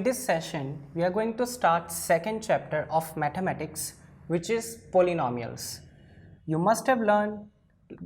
in this session, we are going to start second chapter of mathematics, which is polynomials. You must have learned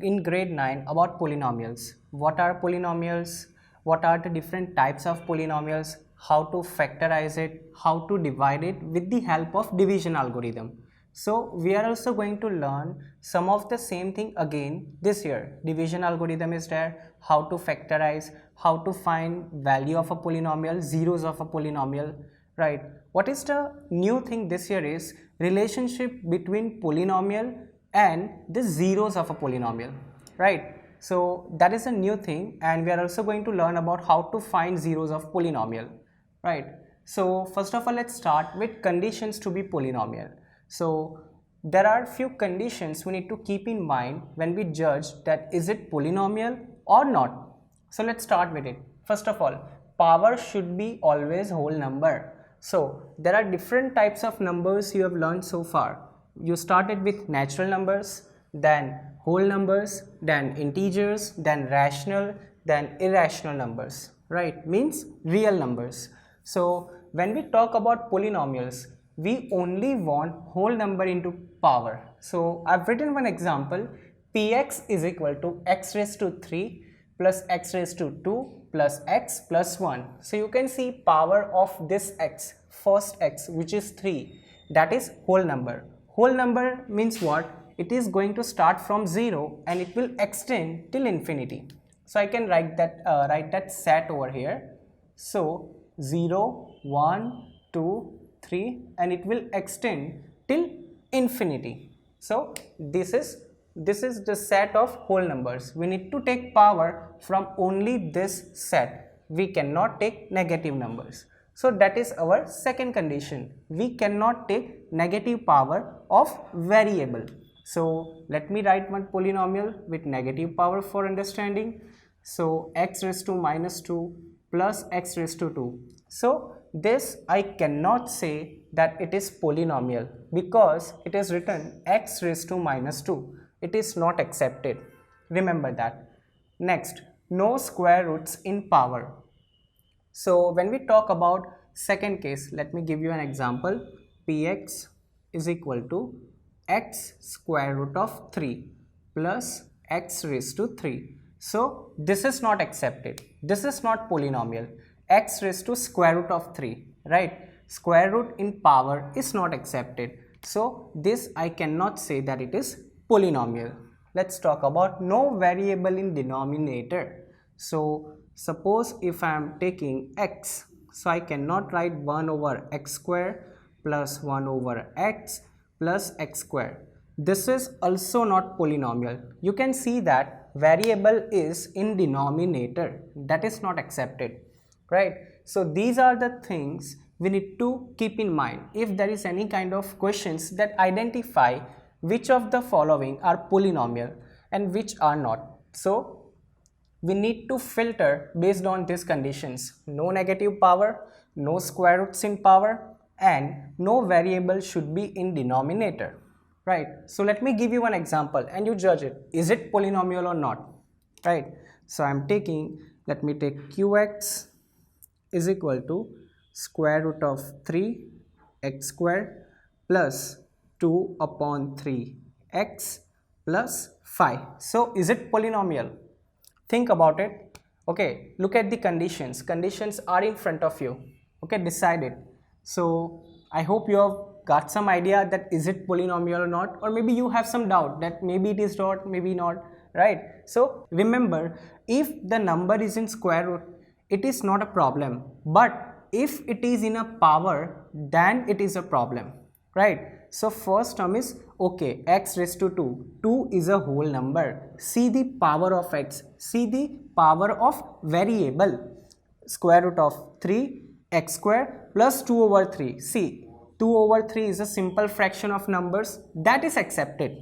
in grade 9 about polynomials. What are polynomials? What are the different types of polynomials? How to factorize it? How to divide it with the help of division algorithm. So we are also going to learn some of the same thing again this year. Division algorithm is there, how to factorize, how to find value of a polynomial, zeros of a polynomial, right? What is the new thing this year is relationship between polynomial and the zeros of a polynomial, right? So that is a new thing, and we are also going to learn about how to find zeros of polynomial, right? So first of all, let's start with conditions to be polynomial. So there are few conditions we need to keep in mind when we judge that is it polynomial or not. So let's start with it. First of all, power should be always whole number. So there are different types of numbers you have learned so far. You started with natural numbers, then whole numbers, then integers, then rational, then irrational numbers, right? Means real numbers. So when we talk about polynomials, we only want whole number into power. So I've written one example, px is equal to x raised to 3 plus x raised to 2 plus x plus 1. So you can see power of this x, first x, which is 3, that is whole number. Whole number means what? It is going to start from 0 and it will extend till infinity. So I can write that set over here. So 0, 1, 2, 3, and it will extend till infinity. So this is the set of whole numbers. We need to take power from only this set. We cannot take negative numbers. So that is our second condition. We cannot take negative power of variable. So let me write one polynomial with negative power for understanding. So x raised to minus 2 plus x raised to 2. So this I cannot say that it is polynomial because it is written x raised to minus 2. It is not accepted. Remember that. Next, no square roots in power. So when we talk about second case, let me give you an example. Px is equal to x square root of 3 plus x raised to 3. So this is not accepted. This is not polynomial. X raised to square root of 3, right? Square root in power is not accepted. So this I cannot say that it is polynomial. Let's talk about no variable in denominator. So suppose if I am taking x, so I cannot write 1 over x square plus 1 over x plus x square. This is also not polynomial. You can see that variable is in denominator. That is not accepted, right? So these are the things we need to keep in mind if there is any kind of questions that identify which of the following are polynomial and which are not. So we need to filter based on these conditions: no negative power, no square roots in power, and no variable should be in denominator, right? So let me give you one example and you judge it. Is it polynomial or not, right? So let me take qx is equal to square root of 3 x square plus 2 upon 3 x plus 5. So is it polynomial? Think about it. Okay, look at the conditions. Conditions are in front of you. Okay, decide it. So I hope you have got some idea that is it polynomial or not, or maybe you have some doubt that maybe it is not, maybe not, right? So remember, if the number is in square root, it is not a problem, but if it is in a power, then it is a problem, right? So first term is okay, x raised to 2. 2 is a whole number. See the power of x. See the power of variable. Square root of 3 x square plus 2 over 3. See, 2 over 3 is a simple fraction of numbers. That is accepted,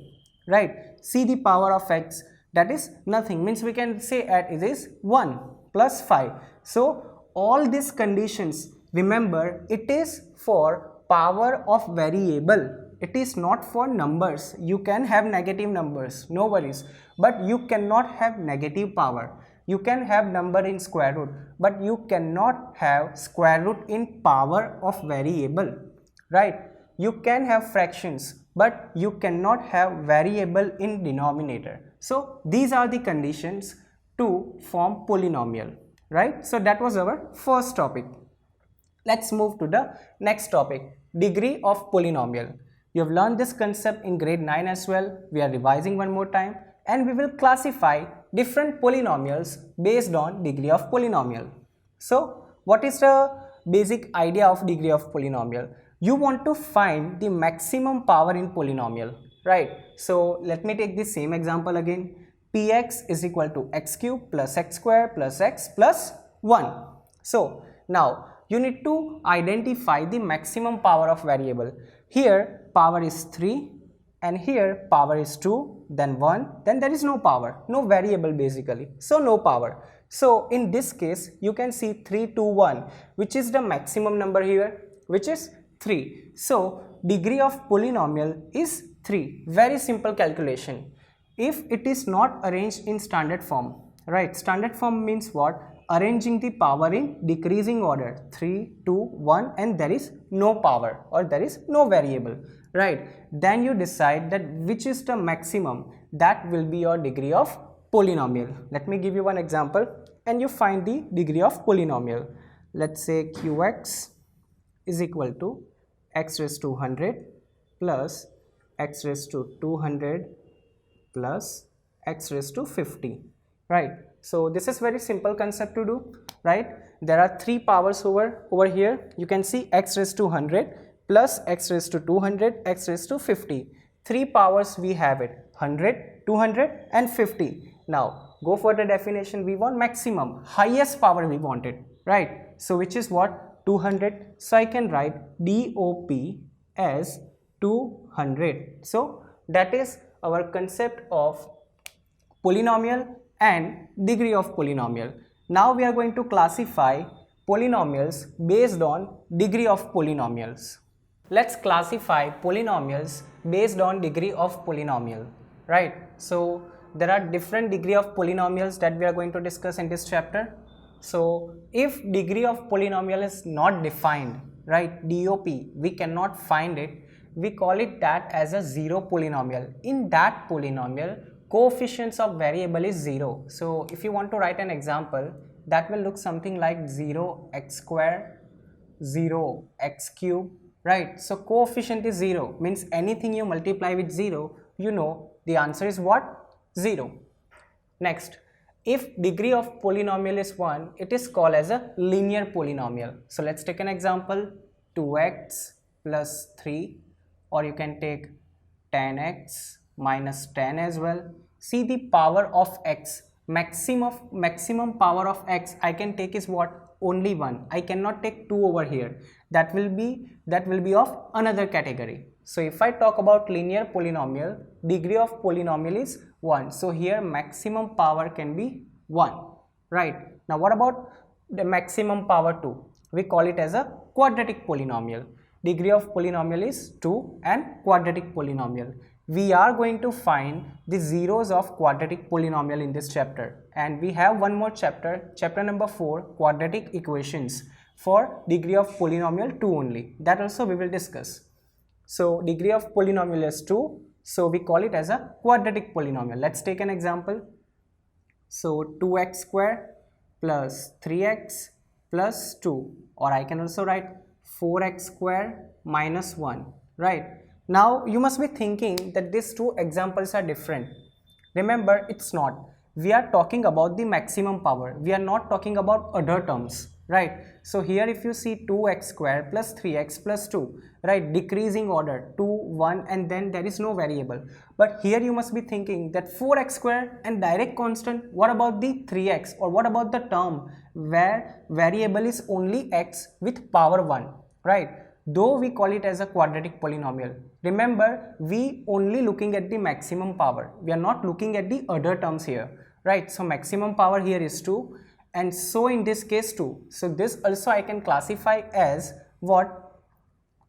right? See the power of x. That is nothing. Means we can say it is 1 plus 5. So all these conditions, remember, it is for power of variable. It is not for numbers. You can have negative numbers, no worries, but you cannot have negative power. You can have number in square root, but you cannot have square root in power of variable, right? You can have fractions, but you cannot have variable in denominator. So these are the conditions to form polynomial, right? So that was our first topic. Let's move to the next topic, degree of polynomial. You have learned this concept in grade 9 as well. We are revising one more time, and we will classify different polynomials based on degree of polynomial. So what is the basic idea of degree of polynomial? You want to find the maximum power in polynomial, right? So let me take the same example again. Px is equal to x cube plus x square plus x plus 1. So now you need to identify the maximum power of variable. Here power is 3 and here power is 2, then 1, then there is no power, no variable basically, so no power. So in this case you can see 3, 2, 1, which is the maximum number here, which is 3. So degree of polynomial is 3. Very simple calculation. If it is not arranged in standard form, right? Standard form means what? Arranging the power in decreasing order, 3, 2, 1, and there is no power or there is no variable, right? Then you decide that which is the maximum, that will be your degree of polynomial. Let me give you one example and you find the degree of polynomial. Let's say qx is equal to x raised to 100 plus x raised to 200 plus x raised to 50, right? So this is very simple concept to do, right? There are 3 powers over here. You can see x raised to 100 plus x raised to 200, x raised to 50. 3 powers we have it, 100, 200 and 50. Now go for the definition. We want maximum, highest power we wanted, right? So which is what? 200. So I can write DOP as 200. So that is our concept of polynomial and degree of polynomial. Now we are going to classify polynomials based on degree of polynomials. Let's classify polynomials based on degree of polynomial, right? So there are different degree of polynomials that we are going to discuss in this chapter. So if degree of polynomial is not defined, right, DOP, we cannot find it, we call it that as a zero polynomial. In that polynomial, coefficients of variable is 0. So if you want to write an example, that will look something like 0x square, 0x cube, right? So coefficient is 0, means anything you multiply with 0, you know the answer is what? 0. Next, if degree of polynomial is 1, it is called as a linear polynomial. So let's take an example, 2x plus 3, or you can take 10x minus 10 as well. See the power of x, maximum power of x I can take is what? Only 1. I cannot take 2 over here. That will be of another category. So if I talk about linear polynomial, degree of polynomial is 1. So here maximum power can be 1, right? Now what about the maximum power 2? We call it as a quadratic polynomial. Degree of polynomial is 2 and quadratic polynomial. We are going to find the zeros of quadratic polynomial in this chapter, and we have one more chapter, chapter number 4, quadratic equations, for degree of polynomial 2 only. That also we will discuss. So degree of polynomial is 2, so we call it as a quadratic polynomial. Let's take an example. So 2x square plus 3x plus 2, or I can also write 4x square minus 1, right? Now you must be thinking that these two examples are different. Remember, it's not. We are talking about the maximum power. We are not talking about other terms, right? So here if you see 2x square plus 3x plus 2, right, decreasing order, 2, 1, and then there is no variable. But here you must be thinking that 4x square and direct constant, what about the 3x, or what about the term where variable is only x with power 1, right? Though we call it as a quadratic polynomial, remember we only looking at the maximum power. We are not looking at the other terms here, right? So maximum power here is 2, and so in this case 2. So this also I can classify as what?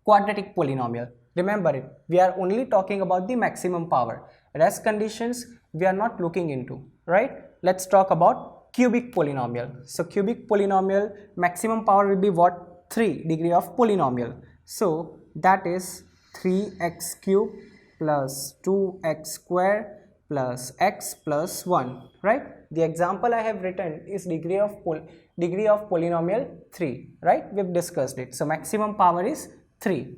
Quadratic polynomial. Remember it, we are only talking about the maximum power. Rest conditions we are not looking into, right? Let's talk about cubic polynomial. So cubic polynomial maximum power will be what? 3 degree of polynomial. So that is 3x cube plus 2x square plus x plus 1, right? The example I have written is degree of polynomial 3, right? We've discussed it. So maximum power is 3.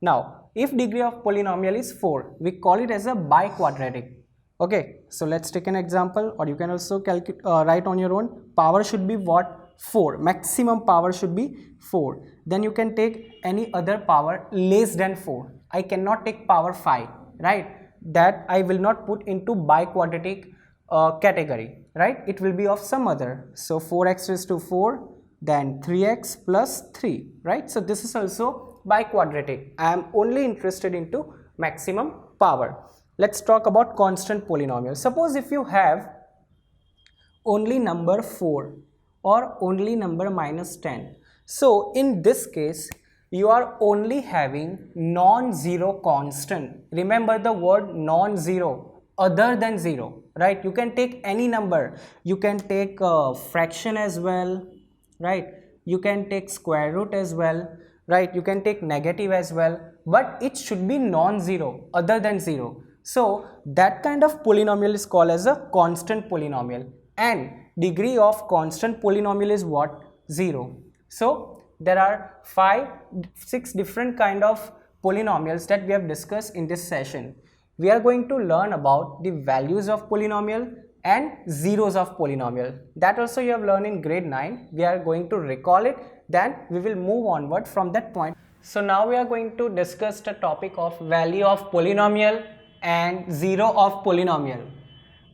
Now if degree of polynomial is 4, we call it as a biquadratic. Okay, so let's take an example, or you can also write on your own. Power should be what? 4. Maximum power should be 4. Then you can take any other power less than 4. I cannot take power 5, right? That I will not put into biquadratic category, right? It will be of some other. So 4x raised to 4, then 3x plus 3, right? So this is also biquadratic. I am only interested into maximum power. Let's talk about constant polynomial. Suppose if you have only number 4 or only number minus 10. So in this case, you are only having non-zero constant. Remember the word non-zero, other than 0, right? You can take any number. You can take a fraction as well, right? You can take square root as well, right? You can take negative as well, but it should be non-zero, other than 0. So that kind of polynomial is called as a constant polynomial, and degree of constant polynomial is what? 0. So there are 6 different kind of polynomials that we have discussed in this session. We are going to learn about the values of polynomial and zeros of polynomial. That also you have learned in grade 9. We are going to recall it, then we will move onward from that point. So now we are going to discuss the topic of value of polynomial and zero of polynomial.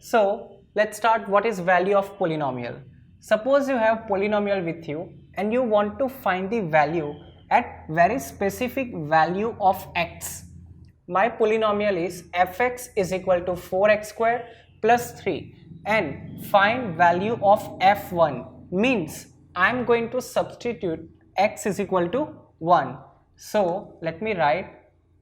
So let's start. What is value of polynomial? Suppose you have polynomial with you and you want to find the value at very specific value of x. My polynomial is fx is equal to 4x square plus 3, and find value of f1 means I am going to substitute x is equal to 1. So let me write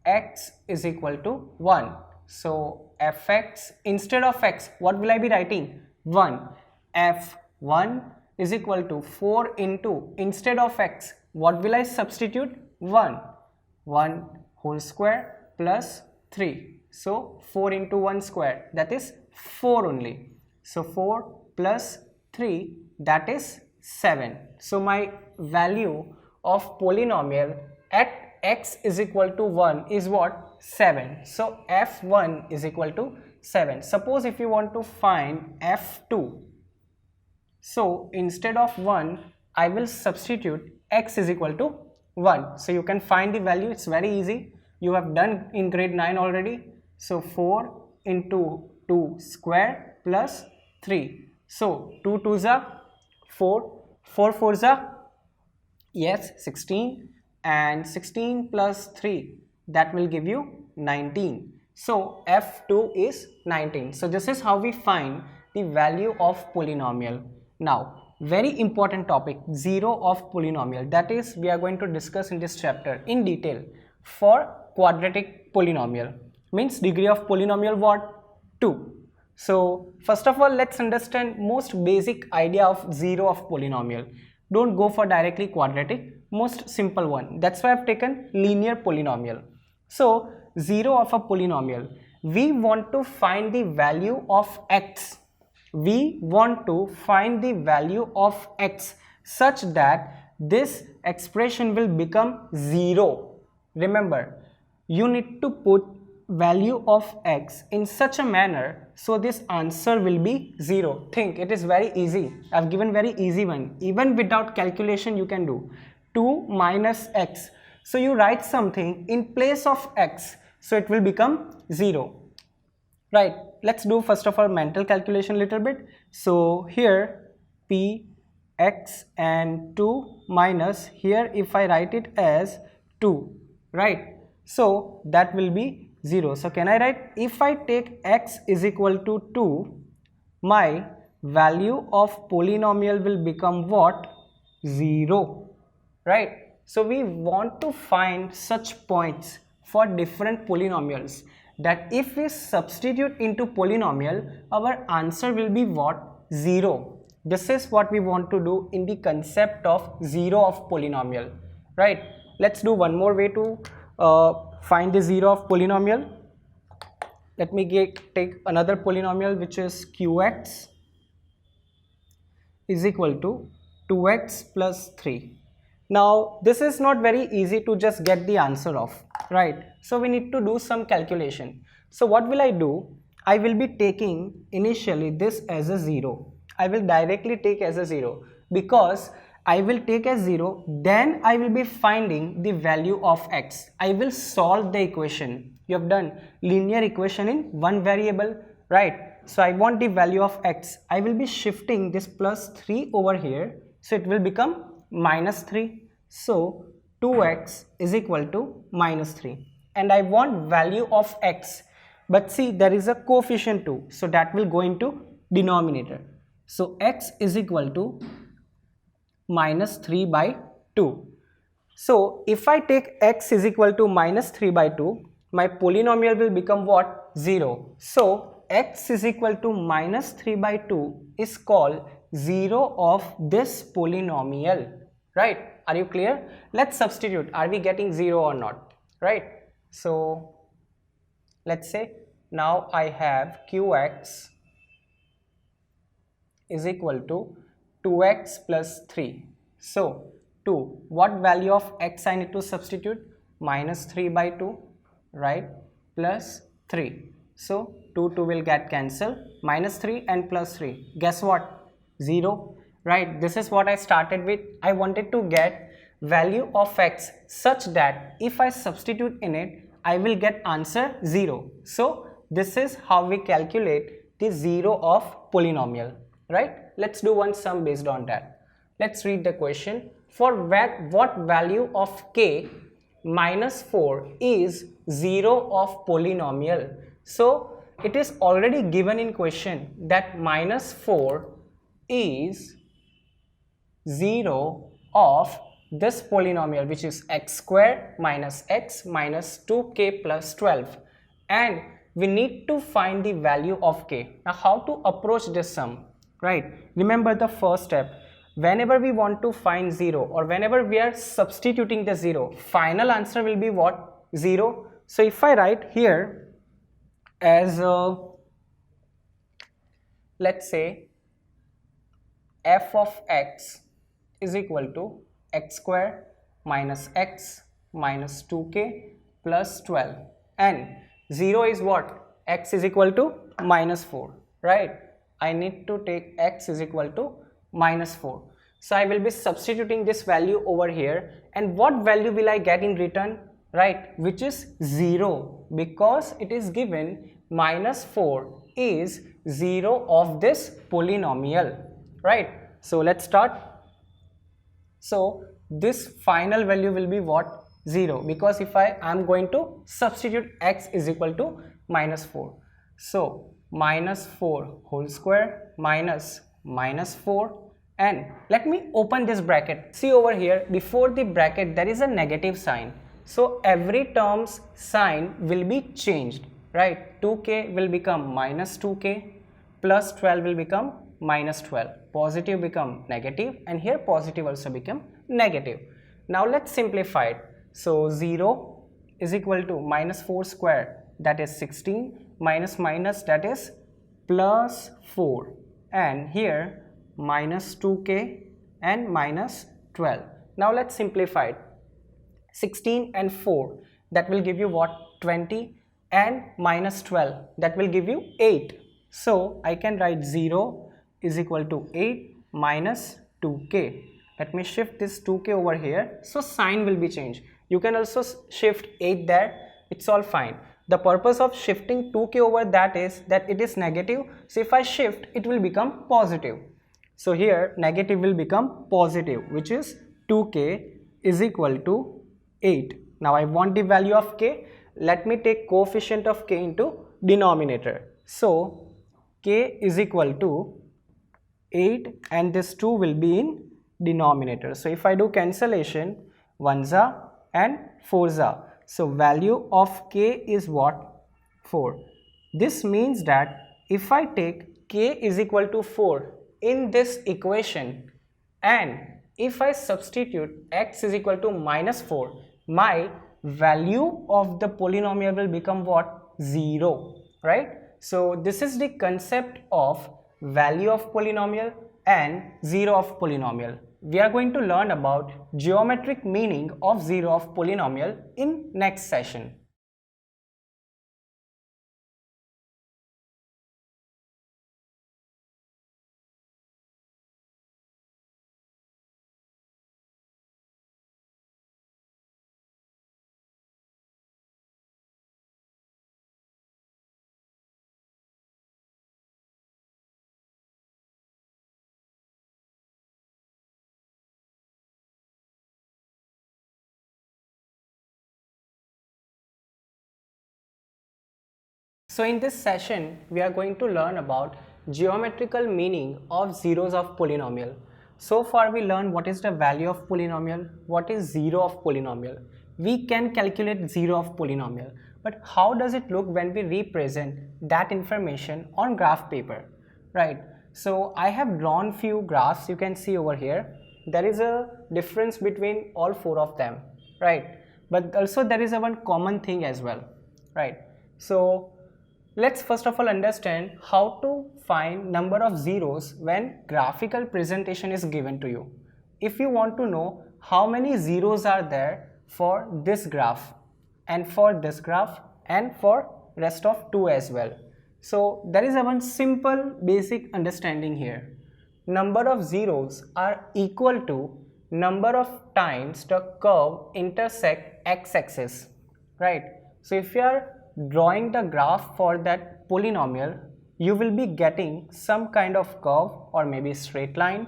x is equal to 1. So fx, instead of x, what will I be writing? 1. f1 is equal to 4 into, instead of x, what will I substitute? 1. 1 whole square plus 3. So 4 into 1 square, that is 4 only. So 4 plus 3, that is 7. So my value of polynomial at x is equal to 1 is what? 7. So f1 is equal to 7. Suppose if you want to find f2, so instead of 1, I will substitute x is equal to 1. So you can find the value. It's very easy. You have done in grade 9 already. So 4 into 2 square plus 3. So 2 2s are 4, 4 4s are, yes, 16, and 16 plus 3, that will give you 19. So f2 is 19. So this is how we find the value of polynomial. Now very important topic, zero of polynomial, that is we are going to discuss in this chapter in detail. For quadratic polynomial, means degree of polynomial what? 2. So first of all, let's understand most basic idea of zero of polynomial. Don't go for directly quadratic, most simple one. That's why I've taken linear polynomial. So zero of a polynomial, we want to find the value of x. We want to find the value of x such that this expression will become 0. Remember, you need to put value of x in such a manner so this answer will be 0. Think, it is very easy. I've given very easy one. Even without calculation you can do. 2 minus x. So you write something in place of x, so it will become 0. Right, let's do first of all mental calculation little bit. So here p x and 2 minus, here if I write it as 2, right? So that will be 0. So can I write, if I take x is equal to 2, my value of polynomial will become what? 0, right? So we want to find such points for different polynomials that if we substitute into polynomial, our answer will be what? 0. This is what we want to do in the concept of zero of polynomial, right? Let's do one more way to find the zero of polynomial. Let me take another polynomial, which is qx is equal to 2x plus 3. Now this is not very easy to just get the answer of, right? So we need to do some calculation. So what will I do? I will be taking initially this as a 0. I will directly take as a 0, because I will take as 0, then I will be finding the value of x. I will solve the equation. You have done linear equation in one variable, right? So I want the value of x. I will be shifting this plus 3 over here, so it will become minus 3. So 2x is equal to minus 3, and I want value of x. But see, there is a coefficient 2, so that will go into denominator. So x is equal to minus 3 by 2. So if I take x is equal to minus 3 by 2, my polynomial will become what? 0. So x is equal to minus 3 by 2 is called 0 of this polynomial, right? Are you clear? Let's substitute. Are we getting 0 or not, right? So let's say now I have qx is equal to 2x plus 3. So 2, what value of x I need to substitute? Minus 3 by 2, right? Plus 3. So 2 will get cancelled. Minus 3 and plus 3. Guess what? 0, right? This is what I started with. I wanted to get value of x such that if I substitute in it, I will get answer 0. So this is how we calculate the 0 of polynomial, right? Let's do one sum based on that. Let's read the question. For what value of k minus 4 is 0 of polynomial? So it is already given in question that minus 4 is 0 of this polynomial, which is x square minus x minus 2k plus 12, and we need to find the value of k. Now how to approach this sum, right? Remember the first step. Whenever we want to find 0, or whenever we are substituting the 0, final answer will be what? 0. So if I write here as let's say f of x is equal to x square minus x minus 2k plus 12, and 0 is what? X is equal to minus 4, right? I need to take x is equal to minus 4. So I will be substituting this value over here, and what value will I get in return, right? Which is 0, because it is given minus 4 is 0 of this polynomial, right? So let's start. So this final value will be what? 0, because if I am going to substitute x is equal to minus 4. So minus 4 whole square minus minus 4, and let me open this bracket. See over here, before the bracket there is a negative sign, so every term's sign will be changed, right? 2k will become minus 2k, plus 12 will become minus 12, positive become negative, and here positive also become negative. Now let's simplify it. So 0 is equal to minus 4 square, that is 16, minus minus, that is plus 4, and here minus 2k and minus 12. Now let's simplify it. 16 and 4, that will give you what? 20, and minus 12, that will give you 8. So I can write 0 is equal to 8 minus 2k. Let me shift this 2k over here, so sign will be changed. You can also shift 8 there, it's all fine. The purpose of shifting 2k over that is that it is negative, so if I shift, it will become positive. So here negative will become positive, which is 2k is equal to 8. Now I want the value of k. Let me take coefficient of k into denominator. So k is equal to 8, and this 2 will be in denominator. So if I do cancellation, 1s and 4s. So value of k is what? 4. This means that if I take k is equal to 4, in this equation, and if I substitute x is equal to minus 4, my value of the polynomial will become what? 0, right? So this is the concept of value of polynomial and 0 of polynomial. We are going to learn about geometric meaning of 0 of polynomial in next session. So in this session, we are going to learn about geometrical meaning of zeros of polynomial. So far we learned what is the value of polynomial, what is 0 of polynomial. We can calculate 0 of polynomial, but how does it look when we represent that information on graph paper, right? So I have drawn few graphs, you can see over here. There is a difference between all 4 of them, right? But also there is a one common thing as well, right? So let's first of all understand how to find number of zeros when graphical presentation is given to you. If you want to know how many zeros are there for this graph and for this graph and for rest of 2 as well. So there is a one simple basic understanding here. Number of zeros are equal to number of times the curve intersect x-axis, right? So if you are drawing the graph for that polynomial, you will be getting some kind of curve or maybe straight line,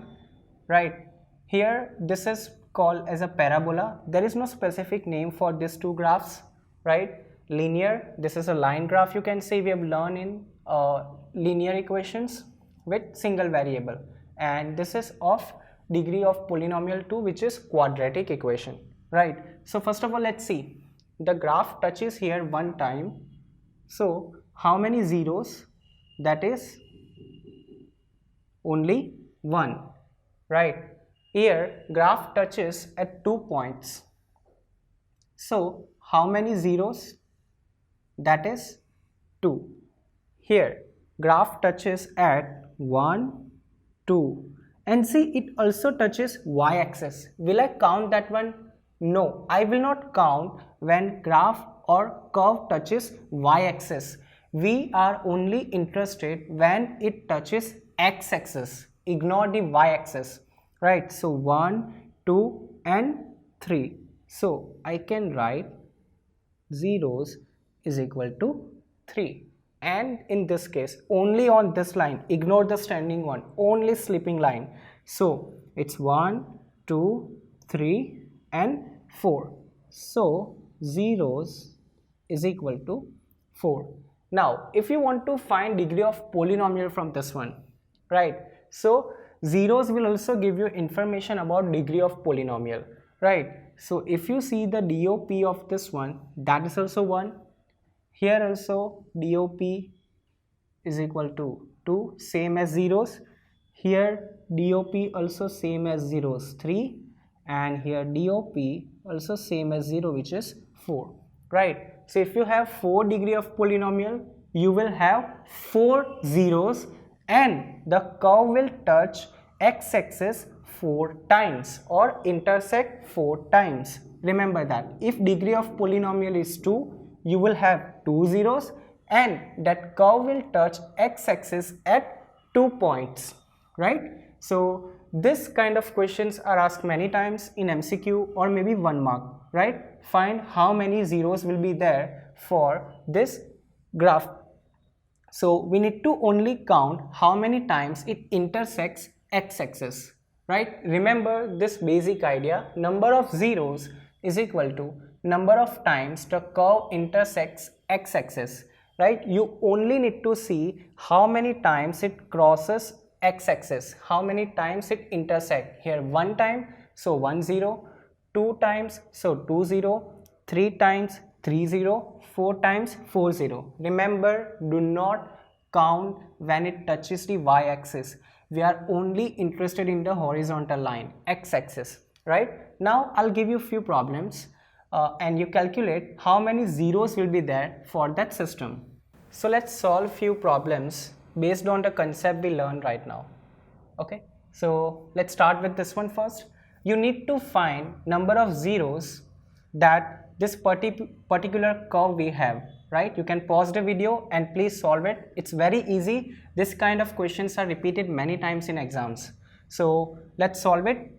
right? Here this is called as a parabola. There is no specific name for these two graphs, right? Linear, this is a line graph, you can say. We have learned in linear equations with single variable, and this is of degree of polynomial 2, which is quadratic equation, right? So first of all, let's see. The graph touches here one time, so how many zeros? That is only 1, right? Here graph touches at 2 points, so how many zeros? That is 2. Here graph touches at 1, 2, and see it also touches y-axis. Will I count that one? No, I will not count when graph or curve touches y-axis. We are only interested when it touches x-axis. Ignore the y-axis, right? So 1, 2 and 3. So I can write zeros is equal to 3. And in this case, only on this line, ignore the standing one, only sleeping line. So it's 1, 2, 3 and 4. So zeros is equal to 4. Now if you want to find degree of polynomial from this one, right? So zeros will also give you information about degree of polynomial, right? So if you see the DOP of this one, that is also 1. Here also DOP is equal to 2, same as zeros. Here DOP also same as zeros, 3, and here DOP also same as 0, which is 4, right? So if you have 4 degree of polynomial, you will have 4 zeros and the curve will touch x-axis 4 times or intersect 4 times. Remember that if degree of polynomial is 2, you will have 2 zeros and that curve will touch x-axis at 2 points, right? So this kind of questions are asked many times in MCQ or maybe 1 mark, right? Find how many zeros will be there for this graph. So we need to only count how many times it intersects x-axis, right? Remember this basic idea, number of zeros is equal to number of times the curve intersects x-axis, right? You only need to see how many times it crosses x-axis, how many times it intersects. Here 1 time, so 1 0, 2 times, so 2 0, 3 times, 3 0, 4 times, 4 0. Remember, do not count when it touches the y-axis. we are only interested in the horizontal line, x-axis, right? Now I'll give you few problems and you calculate how many zeros will be there for that system. So let's solve few problems based on the concept we learned right now. Okay, so let's start with this one first. You need to find number of zeros that this particular curve we have, right? You can pause the video and please solve it. It's very easy. This kind of questions are repeated many times in exams. So let's solve it.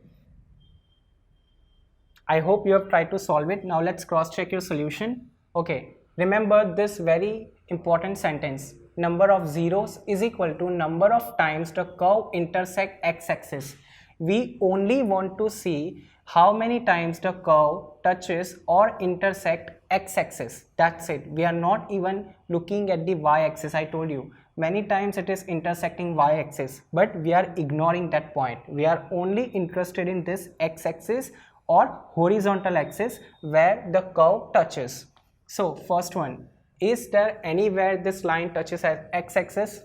I hope you have tried to solve it. Now let's cross check your solution. Okay, remember this very important sentence. Number of zeros is equal to number of times the curve intersect x-axis. We only want to see how many times the curve touches or intersect x-axis. That's it. We are not even looking at the y-axis. I told you many times it is intersecting y-axis, but we are ignoring that point. We are only interested in this x-axis or horizontal axis where the curve touches. So first one, is there anywhere this line touches at x-axis?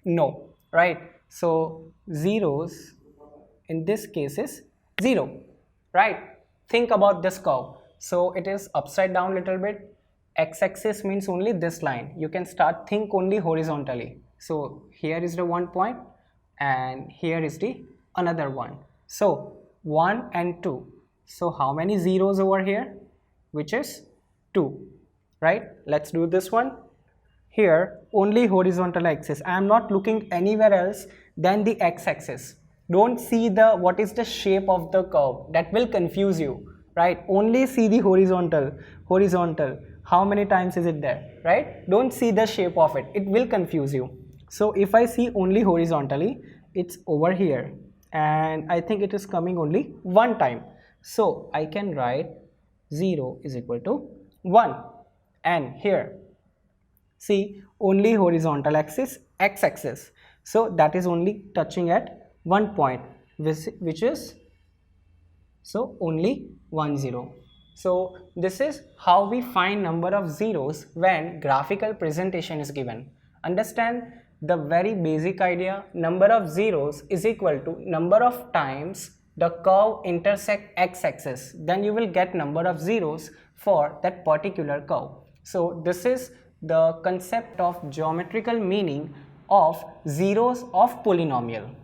No, right? So zeros in this case is 0, right? Think about this curve. So it is upside down little bit. X-axis means only this line. You can think only horizontally. So here is the one point and here is the another one. So 1 and 2. So how many zeros over here? Which is 2, right? Let's do this one. Here only horizontal axis. I am not looking anywhere else than the x-axis. Don't see what is the shape of the curve. That will confuse you, right? Only see the horizontal. How many times is it there, right? Don't see the shape of it. It will confuse you. So if I see only horizontally, it's over here. And I think it is coming only one time. So I can write 0 is equal to 1. And here, see, only horizontal axis, x-axis. So that is only touching at one point, which is so only 1 0. So this is how we find number of zeros when graphical presentation is given. Understand the very basic idea. Number of zeros is equal to number of times the curve intersect x-axis. Then you will get number of zeros for that particular curve. So this is the concept of geometrical meaning of zeros of polynomial.